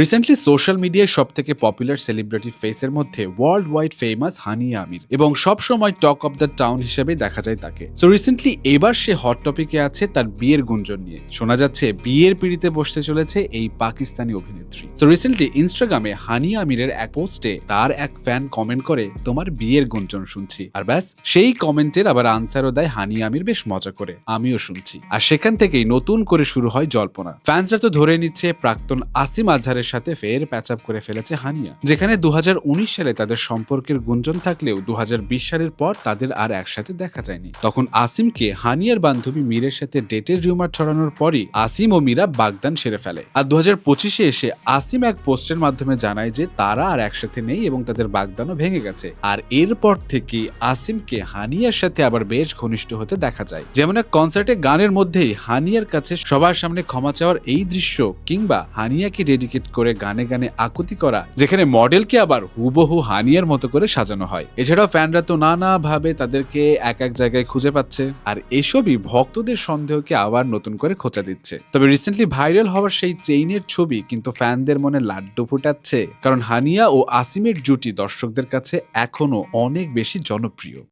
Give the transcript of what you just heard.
Recently social মিডিয়ায় সব থেকে পপুলার সেলিব্রিটি ফেসের মধ্যে ওয়ার্ল্ড ওয়াইড ফেমাস হানিয়া আমির এবং সব সময় টক অফ দ্য টাউন হিসেবে দেখা যায় তাকে। সো রিসেন্টলি এবার সে হট টপিকে আছে তার বিয়ের গুঞ্জন নিয়ে। শোনা যাচ্ছে বিয়ের পিড়িতে বসতে চলেছে এই পাকিস্তানি অভিনেত্রী। সো রিসেন্টলি ইনস্টাগ্রামে হানিয়া আমিরের এক পোস্টে তার এক ফ্যান কমেন্ট করে, তোমার বিয়ের গুঞ্জন শুনছি। আর ব্যাস, সেই কমেন্টের আবার আনসারও দেয় হানিয়া আমির বেশ মজা করে, আমিও শুনছি। আর সেখান থেকেই নতুন করে শুরু হয় জল্পনা। ফ্যান্সরা তো ধরে নিচ্ছে প্রাক্তন আসিম আজহারের সাথে ফের প্যাচ আপ করে ফেলেছে হানিয়া, যেখানে 2019 সালে তাদের সম্পর্কের গুঞ্জন থাকলেও 2020 সালের পর তাদের আর একসাথে দেখা যায়নি। তখন আসিমকে হানিয়ার বান্ধবী মীরের সাথে ডেটের রিউমার ছড়ানোর পরই আসিম ও মীরা বাগদান সেরে ফেলে। আর 2025-এ এসে আসিম এক পোস্টের মাধ্যমে জানায় যে তারা আর একসাথে নেই এবং তাদের বাগদানও ভেঙে গেছে। আর এরপর থেকে আসিমকে হানিয়ার সাথে আবার বেশ ঘনিষ্ঠ হতে দেখা যায়। যেমন এক কনসার্টে গানের মধ্যেই হানিয়ার কাছে সবার সামনে ক্ষমা চাওয়ার এই দৃশ্য, কিংবা হানিয়াকে ডেডিকেট করে গানে গানে আকুতি করা, যেখানে মডেলকে আবার হুবহু হানিয়ার মতো করে সাজানো হয়। এছাড়াও ফ্যানরা তো নানা ভাবে তাদেরকে এক এক জায়গায় খুঁজে পাচ্ছে, আর এসবই ভক্তদের সন্দেহকে আবার নতুন করে খোঁচা দিচ্ছে। তবে রিসেন্টলি ভাইরাল হওয়ার সেই চেইনের ছবি কিন্তু ফ্যানদের মনে লাড্ডু ফুটাচ্ছে, কারণ হানিয়া ও আসিমের জুটি দর্শকদের কাছে এখনো অনেক বেশি জনপ্রিয়।